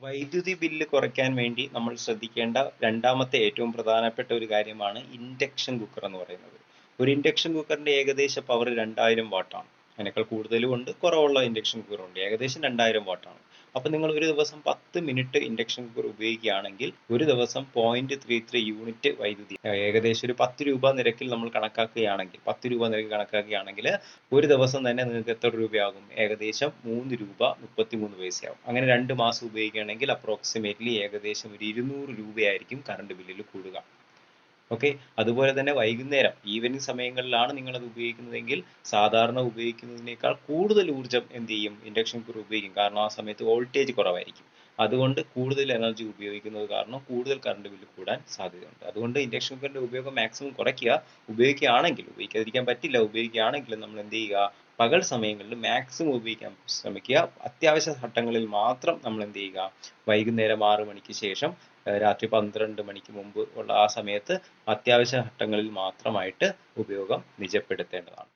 വൈദ്യുതി ബില്ല് കുറയ്ക്കാൻ വേണ്ടി നമ്മൾ ശ്രദ്ധിക്കേണ്ട രണ്ടാമത്തെ ഏറ്റവും പ്രധാനപ്പെട്ട ഒരു കാര്യമാണ് ഇൻഡക്ഷൻ കുക്കർ എന്ന് പറയുന്നത്. ഒരു ഇൻഡക്ഷൻ കുക്കറിന്റെ ഏകദേശ പവർ 2000 വാട്ടാണ്. അതിനേക്കാൾ കൂടുതലും ഉണ്ട്, കുറവുള്ള ഇൻഡക്ഷൻ കുക്കർ ഉണ്ട്. ഏകദേശം 2000 വാട്ടാണ്. അപ്പൊ നിങ്ങൾ ഒരു ദിവസം 10 മിനിറ്റ് ഇൻഡക്ഷൻ കുക്കർ ഉപയോഗിക്കുകയാണെങ്കിൽ ഒരു ദിവസം 0.33 യൂണിറ്റ് വൈദ്യുതി, ഏകദേശം ഒരു 10 രൂപ നിരക്കിൽ നമ്മൾ കണക്കാക്കുകയാണെങ്കിൽ, 10 രൂപ നിരക്കിൽ കണക്കാക്കുകയാണെങ്കിൽ ഒരു ദിവസം തന്നെ നിങ്ങൾക്ക് എത്ര രൂപയാകും? ഏകദേശം 3 രൂപ 33 പൈസയാകും. അങ്ങനെ 2 മാസം ഉപയോഗിക്കുകയാണെങ്കിൽ അപ്രോക്സിമേറ്റ്ലി ഏകദേശം ഒരു 200 രൂപയായിരിക്കും കറണ്ട് ബില്ലിൽ കൂടുക. ഓക്കെ. അതുപോലെ തന്നെ വൈകുന്നേരം ഈവനിങ് സമയങ്ങളിലാണ് നിങ്ങൾ അത് ഉപയോഗിക്കുന്നതെങ്കിൽ സാധാരണ ഉപയോഗിക്കുന്നതിനേക്കാൾ കൂടുതൽ ഊർജ്ജം എന്ത് ചെയ്യും? ഇൻഡക്ഷൻ കുക്കർ ഉപയോഗിക്കും. കാരണം ആ സമയത്ത് വോൾട്ടേജ് കുറവായിരിക്കും. അതുകൊണ്ട് കൂടുതൽ എനർജി ഉപയോഗിക്കുന്നത് കാരണം കൂടുതൽ കറണ്ട് ബില്ല് കൂടാൻ സാധ്യതയുണ്ട്. അതുകൊണ്ട് ഇൻഡക്ഷൻ കുക്കറിന്റെ ഉപയോഗം മാക്സിമം കുറയ്ക്കുക. ഉപയോഗിക്കുകയാണെങ്കിൽ, ഉപയോഗിക്കാതിരിക്കാൻ പറ്റില്ല, ഉപയോഗിക്കുകയാണെങ്കിൽ നമ്മൾ എന്ത് ചെയ്യുക? പകൽ സമയങ്ങളിൽ മാക്സിമം ഉപയോഗിക്കാൻ ശ്രമിക്കുക. അത്യാവശ്യ ഘട്ടങ്ങളിൽ മാത്രം നമ്മൾ എന്ത് ചെയ്യുക? വൈകുന്നേരം 6 മണിക്ക് ശേഷം, രാത്രി 12 മണിക്ക് മുമ്പ് ഉള്ള ആ സമയത്ത് അത്യാവശ്യ ഘട്ടങ്ങളിൽ മാത്രമായിട്ട് ഉപയോഗം നിജപ്പെടുത്തേണ്ടതാണ്.